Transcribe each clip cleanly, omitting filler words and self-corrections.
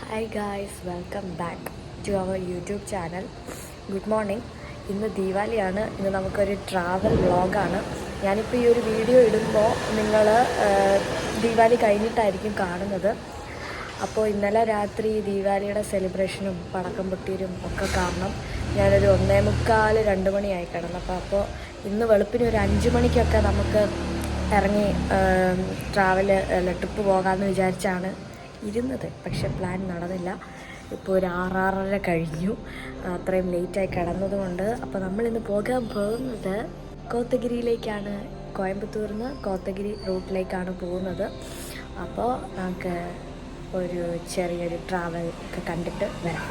Hi guys, welcome back to our YouTube channel. Good morning. ഇന്ന് ദീപാവലിയാണ്. ഇന്ന് നമുക്കൊരു ട്രാവൽ വ്ളോഗാണ്. ഞാനിപ്പോൾ ഈ ഒരു വീഡിയോ ഇടുമ്പോൾ നിങ്ങൾ ദീപാവലി കഴിഞ്ഞിട്ടായിരിക്കും കാണുന്നത്. അപ്പോൾ ഇന്നലെ രാത്രി ദീപാവലിയുടെ സെലിബ്രേഷനും പടക്കം പൊട്ടിയും ഒക്കെ കാരണം ഞാനൊരു 1:45-2 മണിയായി കിടന്നപ്പോൾ. അപ്പോൾ ഇന്ന് വെളുപ്പിന് ഒരു 5 മണിക്കൊക്കെ നമുക്ക് ഇറങ്ങി ട്രിപ്പ് പോകാമെന്ന് വിചാരിച്ചാണ് ഇരുന്നത്. പക്ഷെ പ്ലാൻ നടന്നില്ല. ഇപ്പോൾ ഒരു 6-6:30 കഴിഞ്ഞു. അത്രയും ലേറ്റായി കിടന്നതുകൊണ്ട്. അപ്പോൾ നമ്മളിന്ന് പോകാൻ പോകുന്നത് കോത്തഗിരിയിലേക്കാണ്. കോയമ്പത്തൂരിൽ നിന്ന് കോത്തഗിരി റൂട്ടിലേക്കാണ് പോകുന്നത്. അപ്പോൾ നമുക്ക് ഒരു ചെറിയൊരു ട്രാവൽ ഒക്കെ കണ്ടിട്ട് വരാം.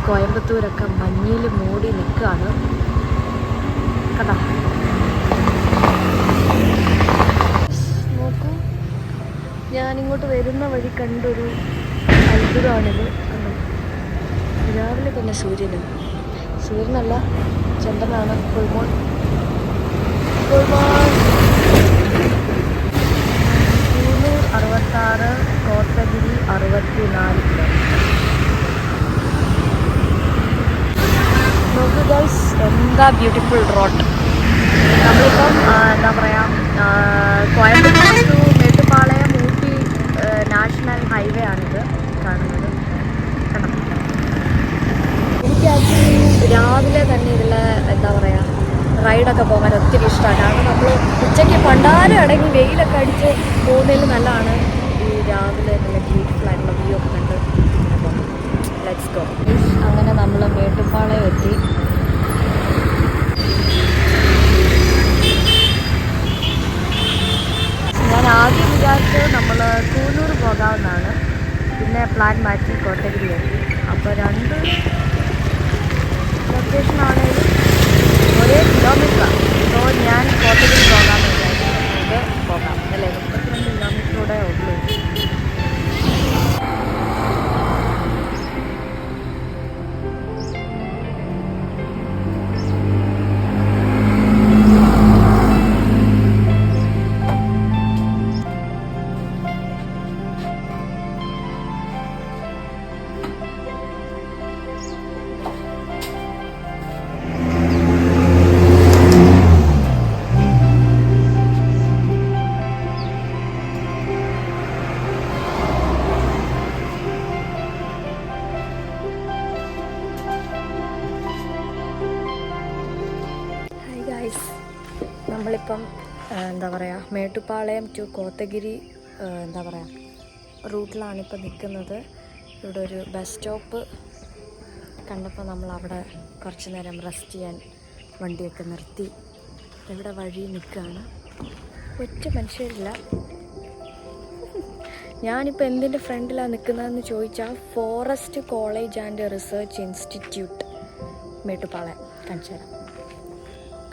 കോയമ്പത്തൂരൊക്കെ മഞ്ഞിൽ മൂടി നിൽക്കുകയാണ്. കണ്ടോ, നോക്കൂ. ഞാനിങ്ങോട്ട് വരുന്ന വഴി കണ്ടൊരു അത്ഭുതമാണിത്. കണ്ടോ, രാവിലെ തന്നെ സൂര്യനല്ല, ചന്ദ്രനാണ്. Full moon 66, Kotagiri 64 kilometre. നോക്കൂ ഗൈസ്, എന്താ ബ്യൂട്ടിഫുൾ റോഡ്. നമ്മളിപ്പം എന്താ പറയുക, Coimbatore to Mettupalayam Ooty national highway ആണിത് കാണുന്നത്. കണ്ടോ, എനിക്ക് ആക്ച്വലി രാവിലെ തന്നെ ഇതിൽ എന്താ പറയുക റൈഡൊക്കെ പോകാൻ ഒത്തിരി ഇഷ്ടമാണ്. കാരണം നമ്മൾ ഉച്ചയ്ക്ക് പണ്ടാരം അടങ്ങി വെയിലൊക്കെ അടിച്ച് പോകുന്നതിൽ നല്ലതാണ് ഈ രാവിലെ നല്ല ബ്യൂട്ടിഫുൾ ആയിട്ടുള്ള വ്യൂ ഒക്കെ കണ്ട്. അപ്പം ലെറ്റ്സ് ഗോ. അങ്ങനെ നമ്മൾ മേട്ടുപ്പാളയം എത്തി. ഞാൻ ആദ്യം വിചാരിച്ചത് നമ്മൾ കൂനൂർ പോകാമെന്നാണ്. പിന്നെ പ്ലാൻ മാറ്റി കോട്ടഗിരി എത്തി. അപ്പോൾ 2 ലൊക്കേഷനാണെങ്കിലും ഒരേ കിലോമീറ്ററാണ്. സോ ഞാൻ കോട്ടഗിരി പോകാമെന്ന് വിചാരിക്കുന്നത്. പോകാം അല്ലേ, 32 കിലോമീറ്ററൂടെ ഉള്ളൂ. നമ്മളിപ്പം എന്താ പറയുക മേട്ടുപ്പാളയം ടു കോത്തഗിരി എന്താ പറയുക റൂട്ടിലാണിപ്പോൾ നിൽക്കുന്നത്. ഇവിടെ ഒരു ബസ് സ്റ്റോപ്പ് കണ്ടപ്പോൾ നമ്മളവിടെ കുറച്ച് നേരം റെസ്റ്റ് ചെയ്യാൻ വണ്ടിയൊക്കെ നിർത്തി. ഇവിടെ വഴി നിൽക്കുകയാണ്. ഒറ്റ മനുഷ്യരില്ല. ഞാനിപ്പോൾ എന്തിൻ്റെ ഫ്രണ്ടിലാണ് നിൽക്കുന്നതെന്ന് ചോദിച്ചാൽ forest college and research institute Mettupalayam കാണിച്ചു തരാം.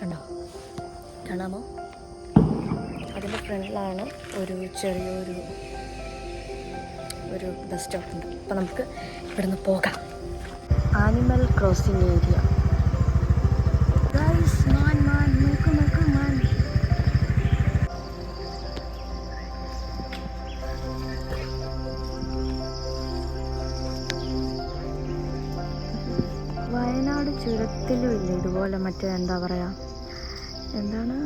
കണ്ടോ, കാണാമോ? അതിൻ്റെ ഫ്രണ്ടിലാണ് ഒരു ചെറിയൊരു ബസ് സ്റ്റോപ്പ് ഉണ്ട്. അപ്പോൾ നമുക്ക് ഇവിടുന്ന് പോകാം. Animal crossing area. വയനാട് ചുരത്തിലും ഇല്ല ഇതുപോലെ മറ്റേ എന്താ പറയുക, എന്താണ്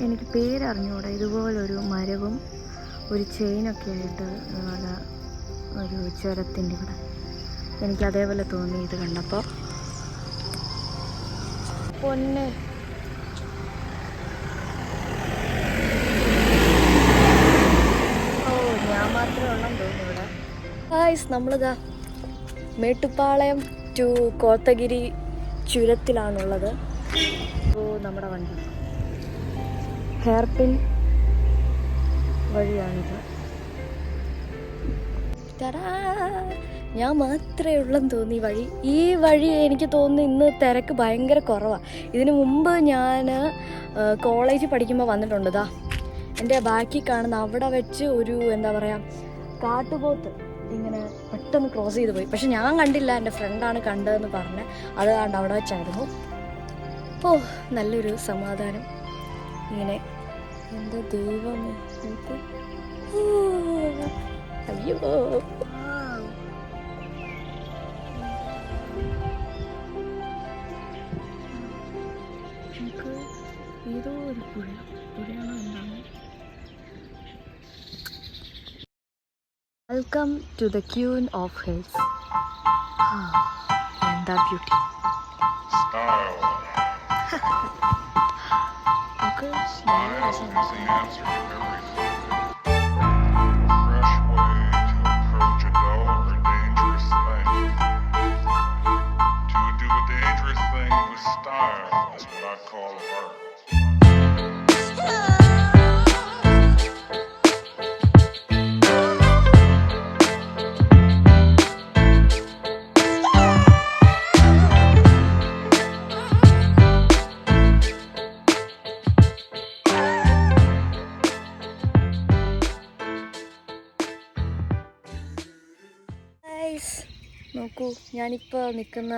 എനിക്ക് പേരറിഞ്ഞൂടെ, ഇതുപോലൊരു മരവും ഒരു ചെയിനൊക്കെ ആയിട്ട് ഇതുപോലെ ഒരു ചുരത്തിൻ്റെ ഇവിടെ. എനിക്ക് അതേപോലെ തോന്നി ഇത് കണ്ടപ്പോൾ. പൊന്നെ, ഓ ഞാൻ മാത്രമേ ഉള്ളെന്ന് തോന്നുന്നു ഇവിടെ. ഗായ്സ്, നമ്മളിതാ മേട്ടുപ്പാളയം ടു കോത്തഗിരി ചുരത്തിലാണുള്ളത്. ഓ, നമ്മുടെ വണ്ടി ഹെയർപിൻ വഴിയാണിത്. ഞാൻ മാത്രമേ ഉള്ളെന്ന് തോന്നി വഴി. ഈ വഴി എനിക്ക് തോന്നുന്നു ഇന്ന് തിരക്ക് ഭയങ്കര കുറവാണ്. ഇതിനു മുമ്പ് ഞാൻ കോളേജിൽ പഠിക്കുമ്പോൾ വന്നിട്ടുണ്ട്. എൻ്റെ ബാക്കി കാണുന്ന അവിടെ വെച്ച് ഒരു എന്താ പറയുക കാട്ടുപോത്ത് ഇങ്ങനെ പെട്ടെന്ന് ക്രോസ് ചെയ്ത് പോയി. പക്ഷെ ഞാൻ കണ്ടില്ല, എൻ്റെ ഫ്രണ്ടാണ് കണ്ടതെന്ന് പറഞ്ഞ്. അത് കണ്ട് അവിടെ വെച്ചായിരുന്നു. ഓ, നല്ലൊരു സമാധാനം. ഇങ്ങനെ എൻ്റെ ദൈവമേ, എനിക്ക് അയ്യോ. നമുക്ക് ഏതോ ഒരു പുഴയാണോ എന്താണ്. Welcome to the queen of hills. എന്താ ബ്യൂട്ടി. നോക്കൂ, ഞാനിപ്പോൾ നിൽക്കുന്ന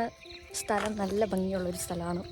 സ്ഥലം നല്ല ഭംഗിയുള്ളൊരു സ്ഥലമാണ്.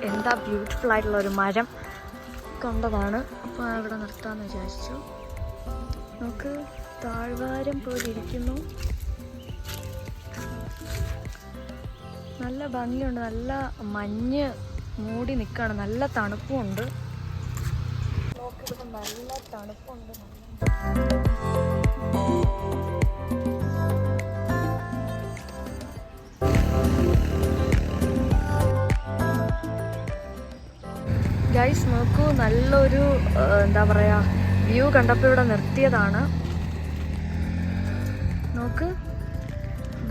എന്താ ബ്യൂട്ടിഫുൾ ആയിട്ടുള്ള ഒരു മരം കണ്ടതാണ്. അപ്പോൾ അവിടെ നിർത്താമെന്ന് വിചാരിച്ചു. നമുക്ക് താഴ്വാരം പോലെ ഇരിക്കുന്നു. നല്ല ഭംഗിയുണ്ട്. നല്ല മഞ്ഞ് മൂടി നിൽക്കുകയാണ്. നല്ല തണുപ്പുമുണ്ട്. നോക്കിയപ്പോൾ നല്ല തണുപ്പുണ്ട്. ഗൈസ് നോക്കൂ, നല്ലൊരു എന്താ പറയുക വ്യൂ കണ്ടപ്പോൾ ഇവിടെ നിർത്തിയതാണ്. നോക്ക്,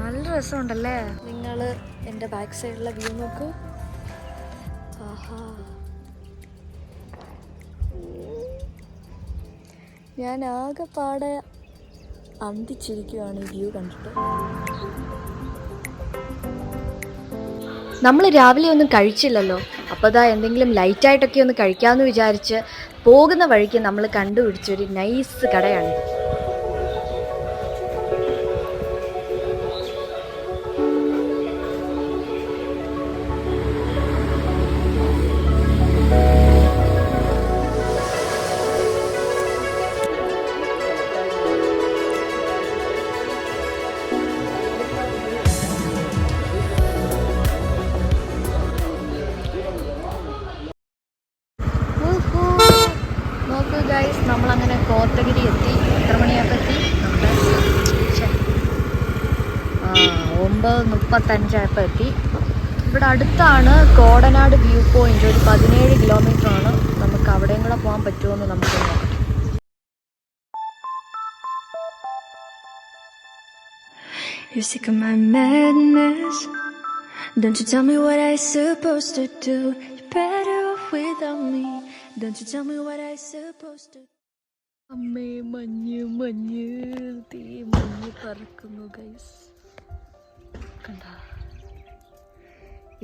നല്ല രസമുണ്ടല്ലേ. നിങ്ങൾ എൻ്റെ ബാക്ക് സൈഡിലെ വ്യൂ നോക്കൂ. ആഹാ, ഞാൻ ആകെപ്പാടെ അന്തിച്ചിരിക്കുകയാണ് ഈ വ്യൂ കണ്ടിട്ട്. നമ്മൾ രാവിലെ ഒന്നും കഴിച്ചില്ലല്ലോ. അപ്പോൾ ഇതാ എന്തെങ്കിലും ലൈറ്റായിട്ടൊക്കെ ഒന്ന് കഴിക്കാമെന്ന് വിചാരിച്ച് പോകുന്ന വഴിക്ക് നമ്മൾ കണ്ടുപിടിച്ചൊരു നൈസ് കടയാണിത്. ഗൈസ്, നമ്മളങ്ങനെ കോത്തഗിരി എത്തി. എത്ര മണിയാകുമ്പോൾ എത്തി? 9:35 എത്തി. ഇവിടെ അടുത്താണ് കോടനാട് വ്യൂ പോയിന്റ്. ഒരു 17 കിലോമീറ്റർ ആണ്. നമുക്ക് അവിടെയും കൂടെ പോകാൻ പറ്റുമോയെന്ന് നമുക്ക് നോക്കാം. You're sick of my madness. Don't you tell me what I supposed to do. You're better off without me. Don't you tell me what I supposed to do. അമ്മേ, മഞ്ഞ് മഞ്ഞ് തീ മഞ്ഞ് പറക്കുന്നു ഗൈസ്. കണ്ട,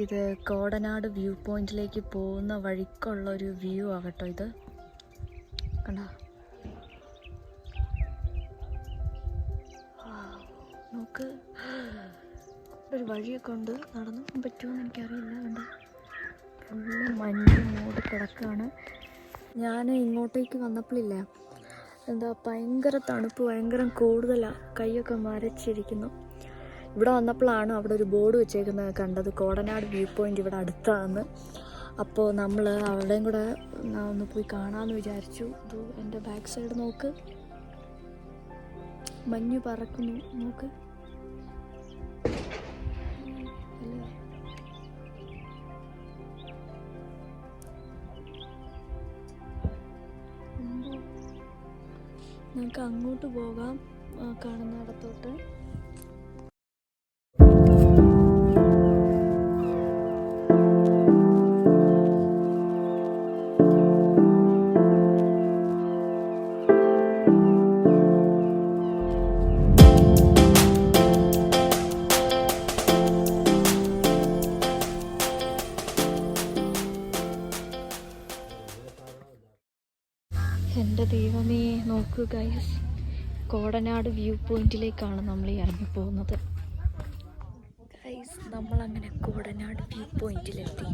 ഇത് കോടനാട് വ്യൂ പോയിന്റിലേക്ക് പോകുന്ന വഴിക്കുള്ള ഒരു വ്യൂ ആകട്ടോ ഇത്. കണ്ട, നോക്ക്, ഒരു വഴിയൊക്കെ ഉണ്ട്. നടന്നു പോകാൻ പറ്റുമോയെന്ന് എനിക്കറിയില്ല. കണ്ട, ഫുള്ള് മഞ്ഞ് മൂടി കിടക്കുകയാണ്. ഞാൻ ഇങ്ങോട്ടേക്ക് വന്നപ്പോഴില്ല, എന്താ ഭയങ്കര തണുപ്പ്, ഭയങ്കര കൂടുതലാണ്. കൈയൊക്കെ മരച്ചിരിക്കുന്നു. ഇവിടെ വന്നപ്പോഴാണ് അവിടെ ഒരു ബോർഡ് വെച്ചേക്കുന്നത് കണ്ടത്, കോടനാട് വ്യൂ പോയിൻ്റ് ഇവിടെ അടുത്താണെന്ന്. അപ്പോൾ നമ്മൾ അവിടെയും കൂടെ ഒന്ന് പോയി കാണാമെന്ന് വിചാരിച്ചു. ഇത് എൻ്റെ ബാക്ക് സൈഡ് നോക്ക്. മഞ്ഞ് പറക്കുന്നു നോക്ക്. നമുക്ക് അങ്ങോട്ട് പോകാം, കാണുന്നിടത്തോട്ട്. എൻ്റെ ദൈവമേ, നോക്കൂ ഗൈസ്, കോടനാട് വ്യൂ പോയിന്റിലേക്കാണ് നമ്മൾ ഇറങ്ങി പോകുന്നത്. ഗൈസ്, നമ്മളങ്ങനെ കോടനാട് വ്യൂ പോയിന്റിലെത്തി.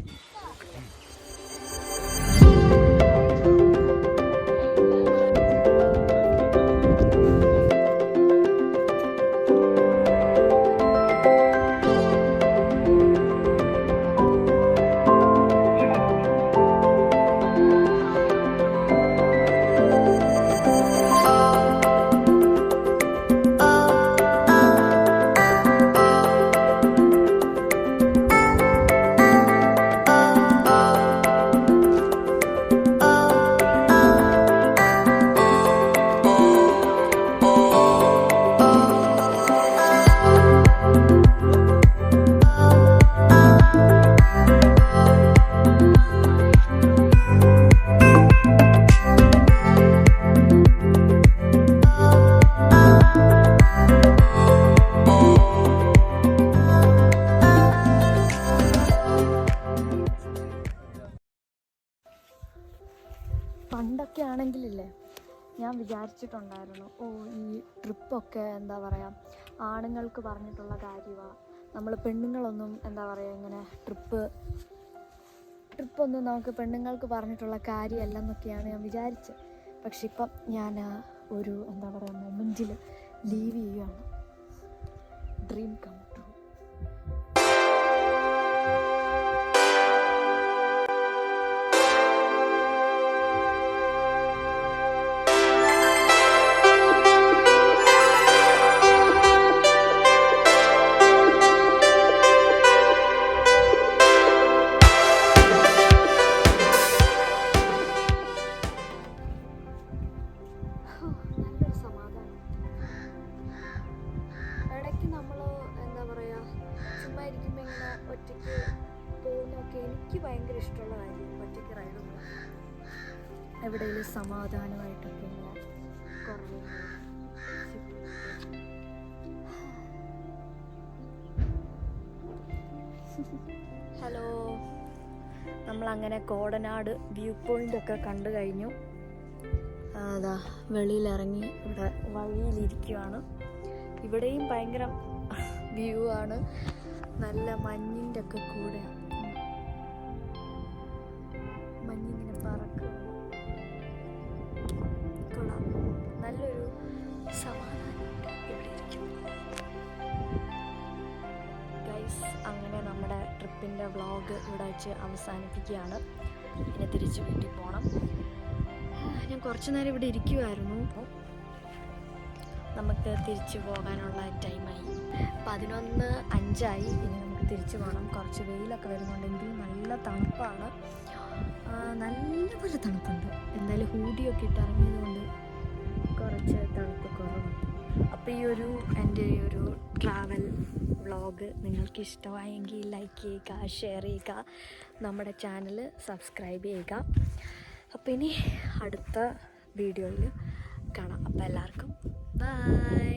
പണ്ടൊക്കെ ആണെങ്കിലില്ലേ, ഞാൻ വിചാരിച്ചിട്ടുണ്ടായിരുന്നു, ഈ ട്രിപ്പൊക്കെ എന്താ പറയുക, ആണുങ്ങൾക്ക് പറഞ്ഞിട്ടുള്ള കാര്യമാണ്, നമ്മൾ പെണ്ണുങ്ങളൊന്നും എന്താ പറയുക, ഇങ്ങനെ ട്രിപ്പൊന്നും നമുക്ക് പെണ്ണുങ്ങൾക്ക് പറഞ്ഞിട്ടുള്ള കാര്യമല്ല എന്നൊക്കെയാണ് ഞാൻ വിചാരിച്ചത്. പക്ഷെ ഇപ്പം ഞാൻ ഒരു എന്താ പറയുക മൊമെൻറ്റിൽ ലീവ് ചെയ്യുകയാണ്. Dream come true. നല്ലൊരു സമാധാനം. ഇടയ്ക്ക് നമ്മൾ എന്താ പറയുക, ചുമ്മാ ഇരിക്കുമ്പോൾ ഇങ്ങനെ ഒറ്റയ്ക്ക് പോകുന്നതൊക്കെ എനിക്ക് ഭയങ്കര ഇഷ്ടമുള്ള കാര്യം. ഒറ്റയ്ക്ക് റൈഡ് പോകാൻ, എവിടെയെങ്കിലും സമാധാനമായിട്ടൊക്കെ ഇങ്ങനെ കുറേ. ഹലോ, നമ്മളങ്ങനെ കോടനാട് വ്യൂ പോയിൻ്റൊക്കെ കണ്ടു കഴിഞ്ഞു. അതാ വെളിയിലിറങ്ങി ഇവിടെ വഴിയിലിരിക്കുകയാണ്. ഇവിടെയും ഭയങ്കര വ്യൂ ആണ്, നല്ല മഞ്ഞിൻ്റെ ഒക്കെ കൂടെ മഞ്ഞിങ്ങനെ പറക്കുകയാണ്. കൊള്ളാം, നല്ലൊരു സമാധാനം ഇവിടെ ഇരിക്കും. ഗൈസ്, അങ്ങനെ നമ്മുടെ ട്രിപ്പിൻ്റെ വ്ളോഗ് ഇവിടെ വെച്ച് അവസാനിപ്പിക്കുകയാണ്. ഇനി തിരിച്ച് വീട്ടിൽ പോകണം. ഞാൻ കുറച്ച് നേരം ഇവിടെ ഇരിക്കുമായിരുന്നു. നമുക്ക് തിരിച്ചു പോകാനുള്ള ടൈമായി. 11:05. ഇനി നമുക്ക് തിരിച്ചു പോകണം. കുറച്ച് വെയിലൊക്കെ വരുന്നുണ്ടെങ്കിൽ നല്ല തണുപ്പാണ്, നല്ലപോലെ തണുപ്പുണ്ട്. എന്തായാലും ഹൂഡിയൊക്കെ ഇട്ട് ഇറങ്ങിയത് കൊണ്ട് കുറച്ച് തണുപ്പ് കുറവുണ്ട്. അപ്പോൾ എൻ്റെ ഈ ഒരു ട്രാവൽ വ്ളോഗ് നിങ്ങൾക്ക് ഇഷ്ടമായെങ്കിൽ ലൈക്ക് ചെയ്യുക, ഷെയർ ചെയ്യുക, നമ്മുടെ ചാനൽ സബ്സ്ക്രൈബ് ചെയ്യുക. അപ്പോൾ ഇനി അടുത്ത വീഡിയോയിൽ കാണാം. അപ്പോൾ എല്ലാവർക്കും ബൈ.